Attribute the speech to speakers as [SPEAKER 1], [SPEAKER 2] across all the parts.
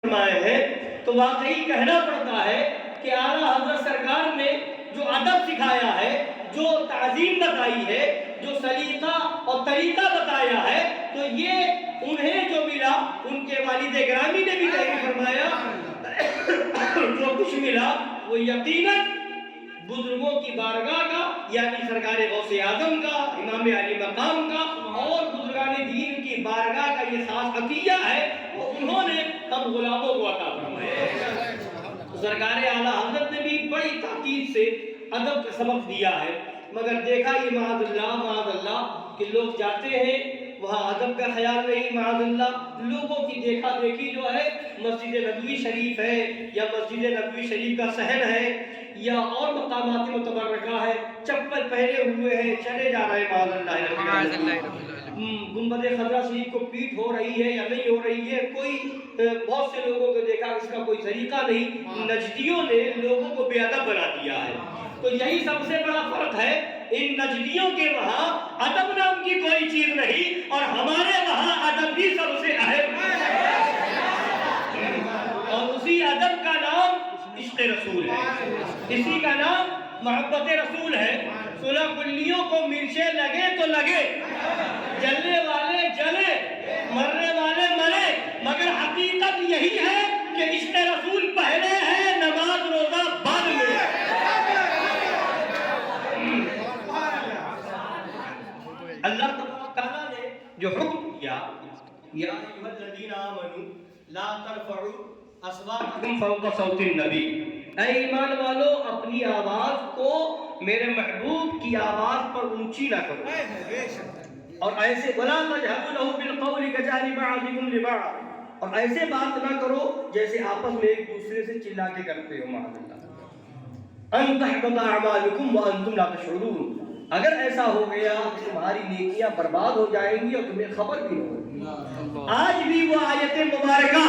[SPEAKER 1] فرمائے ہیں تو واقعی کہنا پڑتا ہے کہ اعلیٰ حضرت سرکار نے جو ادب سکھایا ہے، جو تعظیم بتائی ہے، جو سلیقہ اور طریقہ بتایا ہے، تو یہ انہیں جو ملا ان کے والد گرامی نے بھی تحریر فرمایا جو کچھ ملا وہ یقیناً بزرگوں کی بارگاہ کا، یعنی سرکار غوث اعظم کا، امام علی مقام کا اور بزرگان دین کی بارگاہ کا یہ خاص عطیہ ہے، وہ انہوں نے ہم غلاموں کو عطا فرمایا۔ سرکار اعلیٰ حضرت نے بھی بڑی تاکید سے ادب کا سبق دیا ہے، مگر دیکھا یہ معاذ اللہ کہ لوگ جاتے ہیں وہاں ادب کا خیال نہیں، معاذ اللہ لوگوں کی دیکھا دیکھی جو ہے مسجد نبوی شریف ہے یا مسجد نبوی شریف کا صحن ہے یا اور مقامات متبرکہ ہے، چپل پہنے ہوئے ہیں چلے جا رہے ہیں، معاذ اللہ گنبد خضرا شریف کو پیٹ ہو رہی ہے یا نہیں ہو رہی ہے، کوئی بہت سے لوگوں کو دیکھا اس کا کوئی طریقہ نہیں۔ نجدیوں نے لوگوں کو بے ادب بنا دیا ہے، تو یہی سب سے بڑا فرق ہے، ان نجدیوں کے وہاں ادب نام کی کوئی چیز نہیں اور ہمارے وہاں ادب بھی سب سے اہم ہے، اور اسی ادب کا نام عشق رسول ہے، اسی کا نام محبت رسول ہے۔ صلح کلیوں کو مرچیں لگے تو لگے، جلنے والے جلے، مرنے والے مرے، مگر حقیقت یہی ہے کہ عشق رسول پہلے ہے، نماز روزہ بعد میں۔ اللہ تعالیٰ نے جو حکم کیا، یا ایھا الذین آمنوا لا ترفعوا اصواتکم فوق صوت النبی، اے ایمان والو اپنی آواز کو میرے محبوب کی آواز پر اونچی نہ کرو، اور ایسے ولا تجهروا له بالقول كجهر بعضكم لبعض، اور ایسے بات نہ کرو جیسے آپس میں ایک دوسرے سے چلا کے کرتے ہو، معاذ اللہ، ان تحبط اعمالكم وانتم لا تشعرون، اگر ایسا ہو گیا کہ تمہاری نیکیاں برباد ہو جائیں گی اور تمہیں خبر بھی نہیں ہوگی۔ آج بھی وہ آیت مبارکہ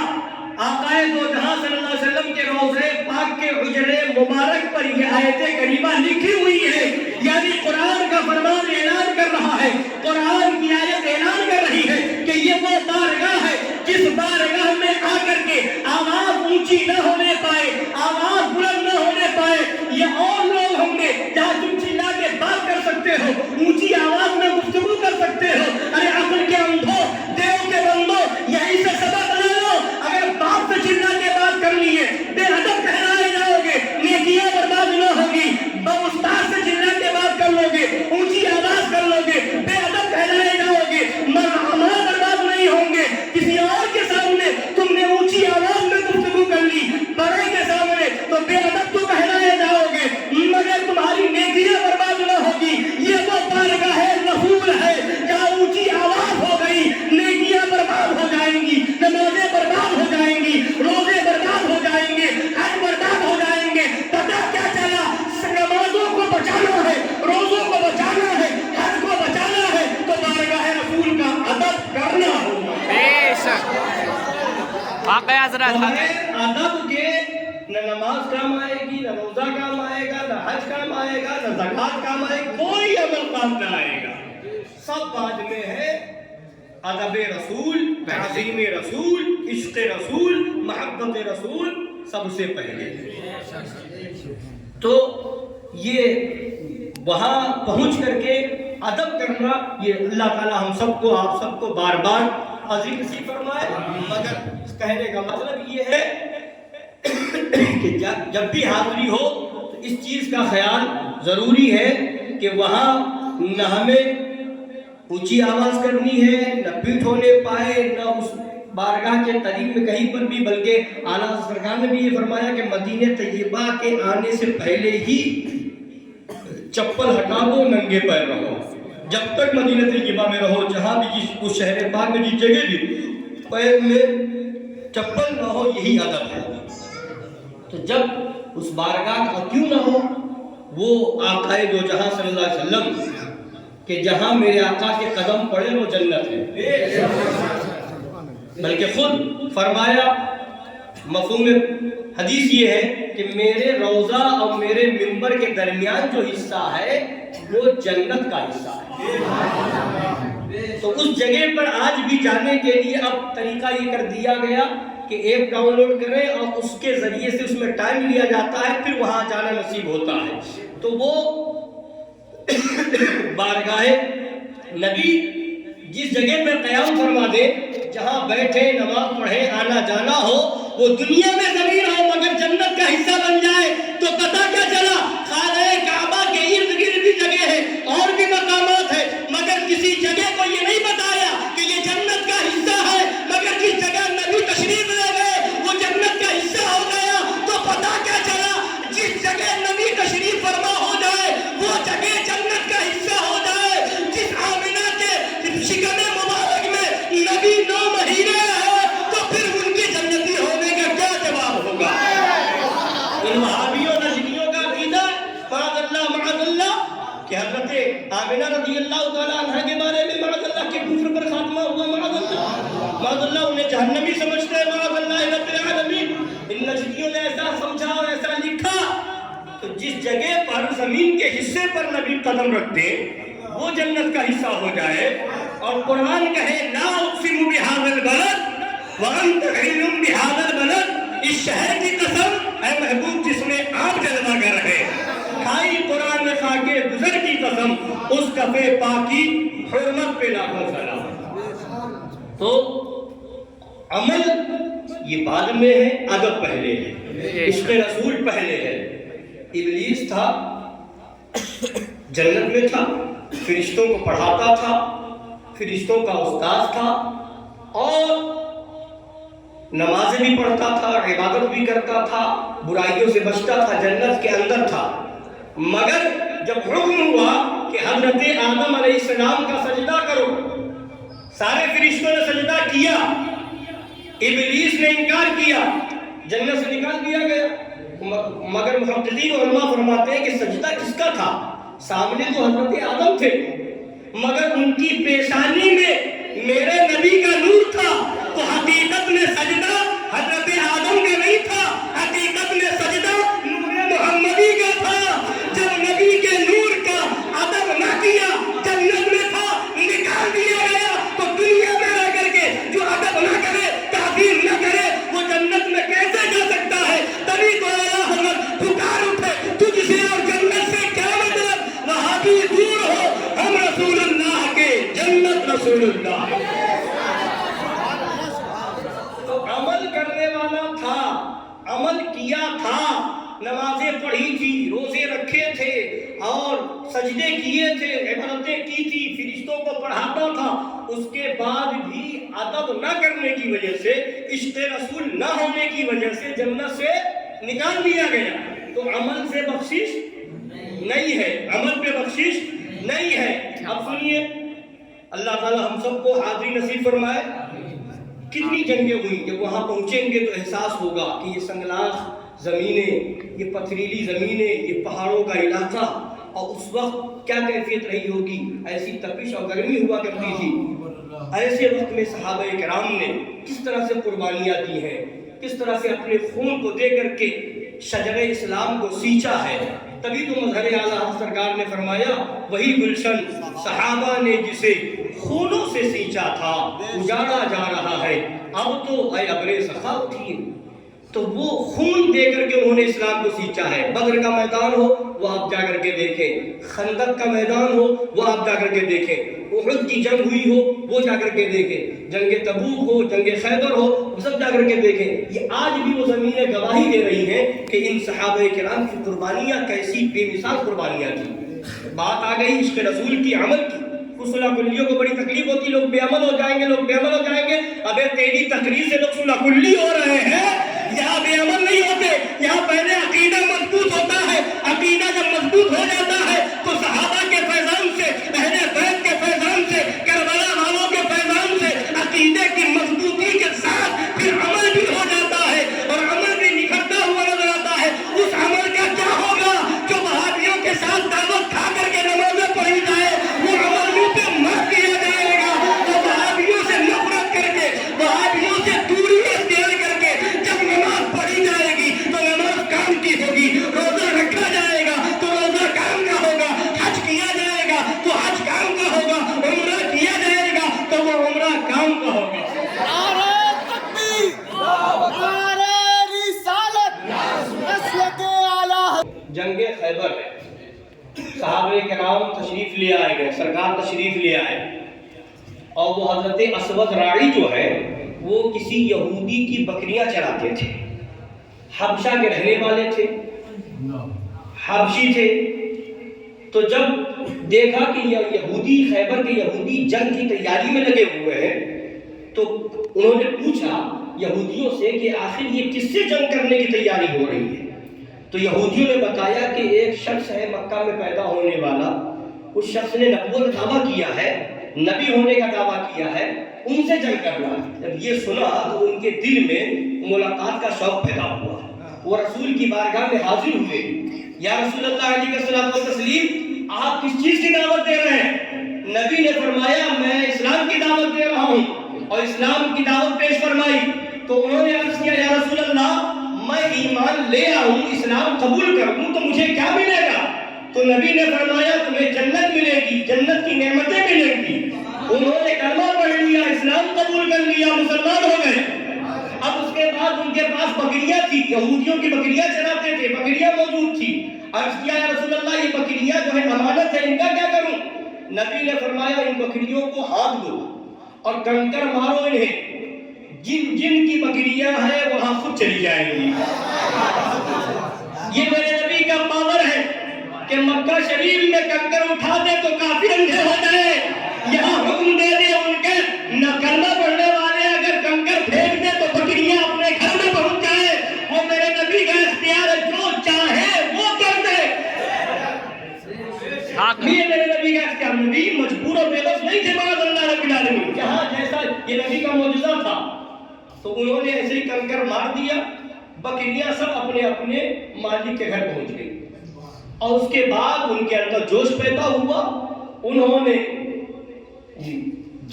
[SPEAKER 1] آقا دو جہاں صلی اللہ علیہ وسلم کے روضے پاک کے حجرے مبارک پر یہ آیت کریمہ لکھی ہوئی ہے، یعنی قرآن کا فرمان اعلان کر رہا ہے، قرآن کی آیت اعلان کر رہی ہے کہ یہ وہ بارگاہ ہے جس بارگاہ میں آ کر کے آواز اونچی نہ ہونے پائے، آواز بلند نہ ہونے پائے، یہ اور لوگ ہوں گے جہاں تم چلا کے بات کر سکتے ہو، اونچی آواز میں گفتگو کر سکتے ہو۔ ارے عقل کے اندھو، دیو کے بندو، یہیں سے سبق لے لو، اگر باپ سے چلا کے بات کر لیے بے ادب کہلائے جاؤ گے، نیکیاں برباد نہ ہوگی، استاد سے چلا کے بات کر لو گے، اونچی آواز کر لو گے، بے ادب کہلائے جاؤ گے، عمل برباد نہیں ہوں گے۔ کسی اور کے سامنے تم نے اونچی آواز میں گفتگو کر لی، بڑے کے سامنے تو بے ادب تو کہلائے جاؤ گے، مگر تمہاری نیکیاں برباد نہ ہوگی۔ یہ وہ بارگاہ رسول ہے جہاں اونچی آواز ہو گئی نیکیاں برباد ہو جائیں گی، نمازیں برباد ہو جائیں گی، روزے برباد ہو جائیں گے، حج برباد ہو جائیں گے۔ پتہ کیا چلا؟ نمازوں کو بچانا ہے، روزوں کو بچانا ہے، حج کو بچانا ہے تو بارگاہ رسول کا ادب کرنا ہوگا۔
[SPEAKER 2] بے شک واقعہ حضرات،
[SPEAKER 1] ادب کے نہ نماز کام آئے گی، نہ روزہ کام آئے گا، نہ حج کام آئے گا، نہ زکوٰۃ کام آئے گا، کوئی عمل کام نہ آئے گا، سب بعد میں ہے۔ ادب رسول، تعظیم رسول، عشق رسول، محبت رسول سب سے پہلے۔ تو یہ وہاں پہنچ کر کے ادب کرنا، یہ اللہ تعالیٰ ہم سب کو، آپ سب کو بار بار عظیم سی فرمائے، مگر کہنے کا مطلب یہ ہے کہ جب بھی حاضری ہو تو اس چیز کا خیال ضروری ہے کہ وہاں نہ ہمیں اونچی آواز کرنی ہے، نہ پیٹھ ہونے پائے، نہ اس بارگاہ کے قریب میں کہیں پر بھی، بلکہ اعلیٰ سرکار نے بھی یہ فرمایا کہ مدینہ طیبہ کے آنے سے پہلے ہی چپل ہٹا دو، ننگے پیر رہو، جب تک مدینہ طیبہ میں رہو، جہاں بھی اس شہر پاک میں جس جگہ بھی پیر میں چپل نہ ہو، یہی ادب ہے۔ تو جب اس بارگاہ کا کیوں نہ ہو، وہ آقا دو جہاں صلی اللہ علیہ وسلم کہ جہاں میرے آقا کے قدم پڑے وہ جنت ہے، بلکہ خود فرمایا، مفہوم حدیث یہ ہے کہ میرے روضہ اور میرے منبر کے درمیان جو حصہ ہے وہ جنت کا حصہ ہے۔ تو اس جگہ پر آج بھی جانے کے لیے اب طریقہ یہ کر دیا گیا کہ ایپ ڈاؤن لوڈ کریں اور اس کے ذریعے سے اس میں ٹائم لیا جاتا ہے، پھر وہاں جانا نصیب ہوتا ہے۔ تو وہ بارگاہ نبی جس جگہ پہ قیام فرما دے، جہاں بیٹھے نماز پڑھے آنا جانا ہو، وہ دنیا میں زمین ہو مگر جنت کا حصہ بن جائے تو پتہ کیا چلا؟ خانہ کعبہ کے ارد گرد بھی جگہ ہے اور بھی مقامات ہے، مگر کسی جگہ کو یہ نہیں بتایا کہ یہ جنت کا حصہ ہے، مگر جس جگہ نبی تشریف لے گئے وہ جنت کا حصہ ہو گیا۔ تو پتہ کیا چلا؟ جس جگہ نبی تشریف فرما ہو جائے وہ جگہ جنت کا حصہ ہو جائے۔ جس آمنہ کے شکم مبارک میں نبی 9 مہینے ہے تو پھر ان کے جنتی ہونے کا کیا جواب ہوگا؟ ان وہابیوں نجدیوں کا عقیدہ معاذ اللہ کہ حضرت آمنہ رضی اللہ تعالیٰ عنہ کے بارے میں معاذ اللہ کے کفر پر خاتمہ ہوا، معاذ اللہ انہیں جہنمی سمجھتے ہیں، معاذ اللہ رب العالمین۔ ان نجدیوں نے ایسا سمجھا اور ایسا لکھا۔ تو جس جگہ پر زمین کے حصے پر نبی قدم رکھتے وہ جنت کا حصہ ہو جائے، اور قرآن کہے لا اقسم بہذا البلد وانت حل بہذا البلد، اس شہر کی قسم اے محبوب جس میں آپ جلوہ گر ہے، کھائی قرآن میں کھا کے گزر کی قسم، اس کفے پاکی حرمت پہ لاکھوں سلام۔ تو عمل یہ بعد میں ہے، ادب پہلے ہے، عشق رسول پہلے ہے۔ ابلیس تھا جنت میں تھا، فرشتوں کو پڑھاتا تھا، فرشتوں کا استاذ تھا، اور نمازیں بھی پڑھتا تھا، عبادت بھی کرتا تھا، برائیوں سے بچتا تھا، جنت کے اندر تھا۔ مگر جب حکم ہوا کہ حضرت آدم علیہ السلام کا سجدہ کرو، سارے فرشتوں نے سجدہ کیا، ابلیس نے انکار کیا، جنت سے نکال دیا گیا۔ مگر محققین علماء فرماتے ہیں کہ سجدہ کس کا تھا؟ سامنے تو حضرت آدم تھے، مگر ان کی پیشانی میں میرے نبی کا نور تھا، تو حقیقت میں سجدہ حضرت آدم کا نہیں تھا، حقیقت میں سجدہ نور محمدی کا تھا۔ جب نبی کے نور کا ادب نہ کیا، جنت میں تھا نکال دیا گیا، تو دنیا میں رہ کر کے جو ادب نہ کرے، تعظیم نہ کرے، وہ جنت میں کیسے جا سکتا ہے؟ تبھی تو اعلیٰ حضرت پکار اٹھے تجھ سے اور جنت سے کیا مطلب؟ وہاں بھی دور ہو، ہم رسول اللہ کے، جنت رسول اللہ۔ تو عمل کرنے والا تھا، عمل کیا تھا، نمازیں پڑھی تھی، روزے رکھے تھے اور سجدے کیے تھے، عبادتیں کی تھی، فرشتوں کو پڑھاتا تھا، اس کے بعد بھی ادب نہ کرنے کی وجہ سے، عشق رسول نہ ہونے کی وجہ سے جنت سے نکال دیا گیا۔ تو عمل سے بخشش نہیں ہے، عمل پہ بخشش نہیں ہے۔ اب سنیے، اللہ تعالی ہم سب کو حاضری نصیب فرمائے۔ کتنی جنگیں ہوئی، جب وہاں پہنچیں گے تو احساس ہوگا کہ یہ سنگلاخ زمینیں، یہ پتھریلی زمینیں، یہ پہاڑوں کا علاقہ، اور اس وقت کیا کیفیت رہی ہوگی، ایسی تپش اور گرمی ہوا کرتی تھی۔ ایسے وقت میں صحابہ کرام نے کس طرح سے قربانیاں دی ہیں، کس طرح سے اپنے خون کو دے کر کے شجر اسلام کو سینچا ہے۔ تبھی تو مظہر اعلیٰ سرکار نے فرمایا وہی گلشن صحابہ نے جسے خونوں سے سینچا تھا اجاڑا جا رہا ہے، اب تو اے ابرے سخا اٹھیے۔ تو وہ خون دے کر کے انہوں نے اسلام کو سینچا ہے۔ بدر کا میدان ہو وہ آپ جا کر کے دیکھیں، خندق کا میدان ہو وہ آپ جا کر کے دیکھیں، احد کی جنگ ہوئی ہو وہ جا کر کے دیکھیں، جنگ تبوک ہو، جنگ خیبر ہو، وہ سب جا کر کے دیکھیں۔ یہ آج بھی وہ زمینیں گواہی دے رہی ہیں کہ ان صحابہ کرام کی قربانیاں کیسی بے مثال قربانیاں تھیں۔ بات آ گئی عشق رسول کی، عمل کی۔ صلح کلیوں کو بڑی تکلیف ہوتی، لوگ بے عمل ہو جائیں گے، لوگ بے عمل ہو جائیں گے۔ ابے تیری تقریر سے لوگ صلح کلی ہو رہے ہیں، یہاں بے عمل نہیں ہوتے، یہاں پہلے عقیدہ مضبوط ہوتا ہے۔ عقیدہ جب مضبوط ہو جاتا ہے تو صحابہ کے فیضان سے، اہل بیت کے فیضان سے، کربلا والوں کے فیضان سے، عقیدے کی مضبوطی کے ساتھ پھر عمل بھی ہو جاتا ہے، اور عمل بھی نکھرتا ہوا نظر آتا ہے۔ اس عمل کا کیا ہوگا جو وہابیوں کے ساتھ دعوت کھا کر کے نمازیں پڑھی جائے، وہ عمل منہ پہ مار دیا جائے گا۔ اور وہابیوں سے نفرت کر کے، وہابیوں سے دوری اختیار کر کے جب نماز پڑھی جائے گی تو نماز کام کی ہوگی، جنگ خیبر ہے، صحابہ کرام تشریف لے آئے گئے، سرکار تشریف لے آئے، اور وہ حضرت اسود راعی جو ہے وہ کسی یہودی کی بکریاں چراتے تھے، حبشہ کے رہنے والے تھے، حبشی تھے۔ تو جب دیکھا کہ یہ یہودی، خیبر کے یہودی جنگ کی تیاری میں لگے ہوئے ہیں، تو انہوں نے پوچھا یہودیوں سے کہ آخر یہ کس سے جنگ کرنے کی تیاری ہو رہی ہے؟ تو یہودیوں نے بتایا کہ ایک شخص ہے مکہ میں پیدا ہونے والا، اس شخص نے نبوت کا دعویٰ کیا ہے، نبی ہونے کا دعویٰ کیا ہے، ان سے جنگ کرنا۔ جب یہ سنا تو ان کے دل میں ملاقات کا شوق پیدا ہوا، وہ رسول کی بارگاہ میں حاضر ہوئے، یا رسول اللہ علیہ الصلوۃ والتسلیم آپ کس چیز کی دعوت دے رہے ہیں؟ نبی نے فرمایا میں اسلام کی دعوت دے رہا ہوں، اور اسلام کی دعوت پیش فرمائی۔ تو انہوں نے عرض کیا یا رسول اللہ میں ایمان لے آؤں، اسلام قبول کر لوں تو مجھے کیا ملے گا؟ تو نبی نے فرمایا تمہیں جنت ملے گی، جنت کی نعمتیں ملیں گی۔ انہوں نے کلمہ پڑھ لیا، اسلام قبول کر لیا، مسلمان ہو گئے۔ اب اس کے بعد ان کے پاس بکریاں تھی، یہودیوں کی بکریاں چراتے تھے، بکریاں موجود تھی۔ عرض کیا یا رسول اللہ یہ بکریاں جو ہے امانت ہے، ان کا کیا کروں؟ نبی نے فرمایا ان بکریوں کو ہاتھ دو اور کنکر مارو انہیں، جن جن کی بکریاں ہیں وہاں خود چلی جائیں گی۔ یہ میرے نبی کا پاور ہے کہ مکہ شریف میں کنکر اٹھا دے تو کافی اندھے ہو جائے، یہاں حکم دے دے ان کے نہ کلمہ پڑھنے والے اگر کنکر پھینک دے تو بکریاں اپنے گھر میں پہنچ جائے۔ وہ میرے نبی کا اختیار ہے، جو چاہے وہ کر دے۔ یہ میرے نبی کا اختیار، نبی مجبور و بے بس نہیں تھے معاذ اللہ رب العالمین، جہاں جیسا یہ نبی کا معجزہ تھا تو انہوں نے ایسے ہی کنکر مار دیا، بکریاں سب اپنے اپنے مالک کے گھر پہنچ گئی۔ اور اس کے بعد ان کے اندر جوش پیدا ہوا، انہوں نے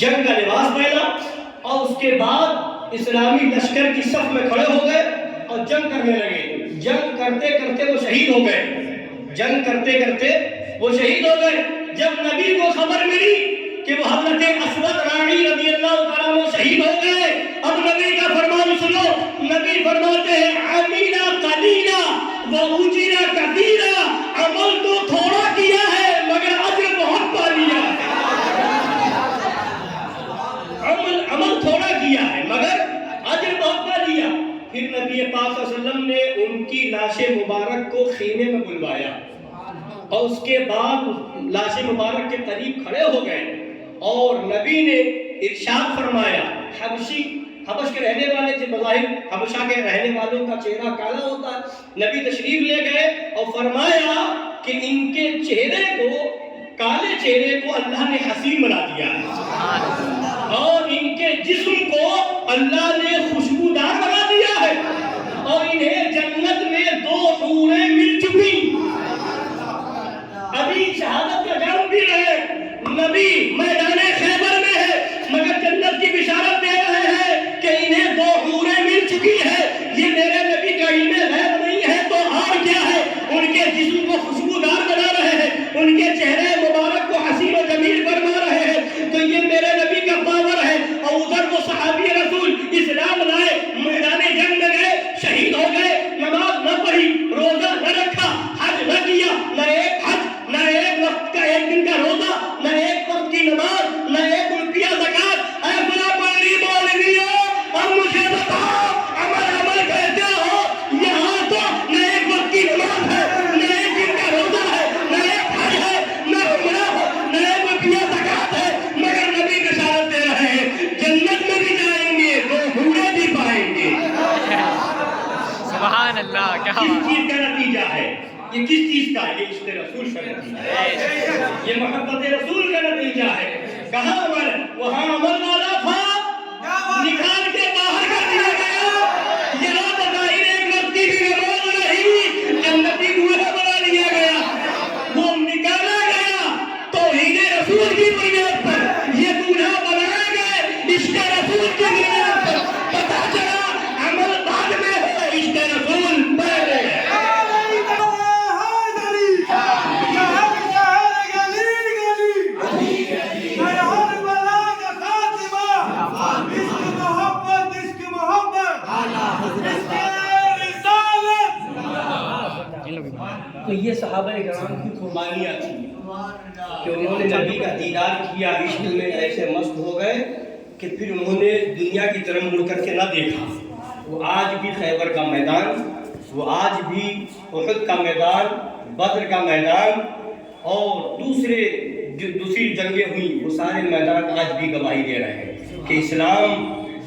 [SPEAKER 1] جنگ کا لباس پہنا، اور اس کے بعد اسلامی لشکر کی صف میں کھڑے ہو گئے اور جنگ کرنے لگے۔ جنگ کرتے کرتے وہ شہید ہو گئے، جنگ کرتے کرتے وہ شہید ہو گئے۔ جب نبی کو خبر ملی کہ وہ حضرت اسود راعی رضی اللہ تعالیٰ عنہ شہید ہو گئے، اب نبی کا فرمان سنو، نبی فرماتے ہیں عمینا قلیلا وأجر کثیرا، عمل تو تھوڑا کیا ہے مگر اجر بہت پا لیا۔ عمل تھوڑا کیا ہے مگر اجر بہت پا لیا۔ پھر نبی پاک صلی اللہ علیہ وسلم نے ان کی لاش مبارک کو خیمے میں بلوایا، اور اس کے بعد لاش مبارک کے قریب کھڑے ہو گئے، اور نبی نے ارشاد فرمایا، حبش کے رہنے والے تھے، بظاہر حبشہ کے رہنے والوں کا چہرہ کالا ہوتا ہے، نبی تشریف لے گئے اور فرمایا کہ ان کے چہرے کو، کالے چہرے کو اللہ نے حسین بنا دیا ہے، اور ان کے جسم کو اللہ نے خوشبودار بنا دیا ہے، اور انہیں جنت میں 2 حوریں مل چکی۔ ابھی شہادت کا جام بھی رہے، نبی میدان خیبر میں ہے مگر جنت کی بشارت دے رہے ہیں کہ انہیں 2 حوریں مل چکی ہے۔ یہ میرے نبی کا علم غیب نہیں ہے تو اور کیا ہے؟ ان کے جسم کو خوشبودار بنا رہے ہیں، ان کے چہرے مبارک کو حسین و جمیل فرما رہے ہیں، تو یہ میرے نبی کا پاور ہے۔ اور ادھر وہ صحابی رسول اسلام لائے، میدان جنگ میں گئے، شہید ہو گئے، نماز نہ پڑھی، روزہ نہ رکھا، حج نہ کیا، نہ ایک حج، نہ ایک وقت کا، ایک دن کا روزہ، نہ ایک وقت کی نماز، نہ ایک روپیہ زکات۔ اے بلا پڑھی مولویوں، اب مجھے بتاؤ عمل کہتے ہو، یہاں تو نہ ایک وقت کی نماز ہے، نہ ایک دن کا روزہ ہے، نہ ایک حج ہے، نہ عمرہ ہے، نہ ایک روپیہ زکات ہے، مگر نبی بشارت دے رہے ہیں جنت میں بھی جائیں گے، 2 حوریں بھی پائیں گے۔
[SPEAKER 2] سبحان اللہ، کیا
[SPEAKER 1] کس چیز کا نتیجہ ہے یہ؟ کس چیز کا؟ یہ عشق رسول کا نتیجہ ہے، یہ محبت رسول کا نتیجہ ہے۔ کہاں عمل؟ وہاں عمل والا تھا، نکال کے باہر کر دیا گیا۔ یہاں بظاہر ایک وقت کی بھی نماز نہیں، جنتی دولہا بنا لیا گیا، وہ نکالا گیا توحید رسول کی بنیاد پر، یہ دولہا بنائے گئے عشق رسول کی بنیاد پر۔ پتا چلا عمل بعد میں ہے، عشق رسول پہلے ہے۔
[SPEAKER 3] محبت
[SPEAKER 1] تو یہ صحابہ کرام کی قربانیاں تھیں کہ انہوں نے نبی کا دیدار کیا، عشق میں ایسے مست ہو گئے کہ پھر انہوں نے دنیا کی طرف مڑ کر کے نہ دیکھا۔ وہ آج بھی خیبر کا میدان، وہ آج بھی احد کا میدان، بدر کا میدان اور دوسری جنگیں ہوئیں، وہ سارے میدان آج بھی گواہی دے رہے ہیں کہ اسلام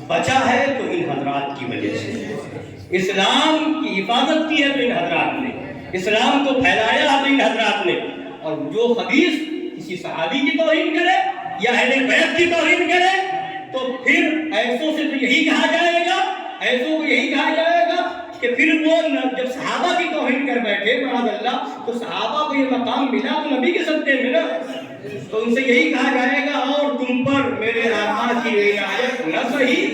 [SPEAKER 1] بچا ہے تو ان حضرات کی وجہ سے، اسلام کی حفاظت کی ہے تو ان حضرات نے، اسلام کو پھیلایا ہے تو ان حضرات نے۔ اور جو خبیث کسی صحابی کی توہین کرے یا اہل بیت کی توہین کرے تو پھر ایسوں سے تو یہی کہا جائے گا، ایسوں کو یہی کہا جائے گا کہ پھر وہ جب صحابہ کی توہین کر بیٹھے معاذ اللہ تو صحابہ کو یہ مقام ملا تو نبی کے صدقے میں نا، تو ان سے یہی کہا جائے گا اور تم پر میرے آقا کی رعایت نہ صحیح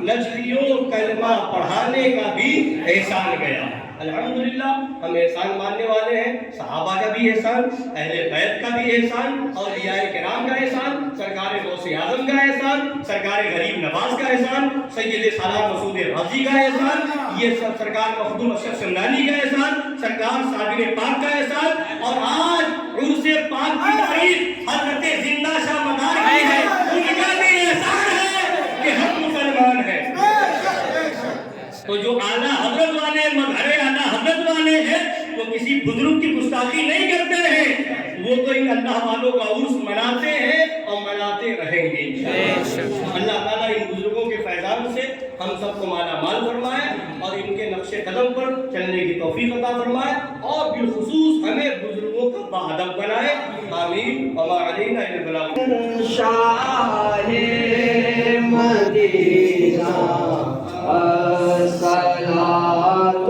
[SPEAKER 1] نجلیوں کلمہ پڑھانے کا بھی احسان گیا۔ الحمدللہ ہم احسان ماننے والے ہیں، صحابہ کا بھی احسان، اہل بیت کا بھی احسان، اولیاء کرام کا احسان، سرکار غوث اعظم کا احسان، سرکار غریب نواز کا احسان، سید سالار مسعود رازی کا احسان، یہ سب سرکار مخدوم اشرف سمنانی کا احسان، سرکار صابر پاک کا احسان، اور آج عرس پاک کی تاریخ حضرت زندہ شاہ مدار کی ہے، ان کا بھی احسان ہے کہ ہم مسلمان ہیں۔ تو جو اعلیٰ حضرت والے مظہر اعلیٰ حضرت والے ہیں وہ کسی بزرگ کی گستاخی نہیں کرتے ہیں، وہ تو ان اللہ والوں کا عرس مناتے ہیں اور مناتے رہیں گے انشاءاللہ۔ اللہ تعالیٰ ان بزرگوں کے فیضان سے ہم سب کو مالا مال فرمائے اور ان کے نقش قدم پر چلنے کی توفیق عطا فرمائے اور بالخصوص ہمیں بزرگوں کا باادب بنائے، آمین۔ وما علینا الا البلاغ۔
[SPEAKER 3] شاہ مدینہ الصلاۃ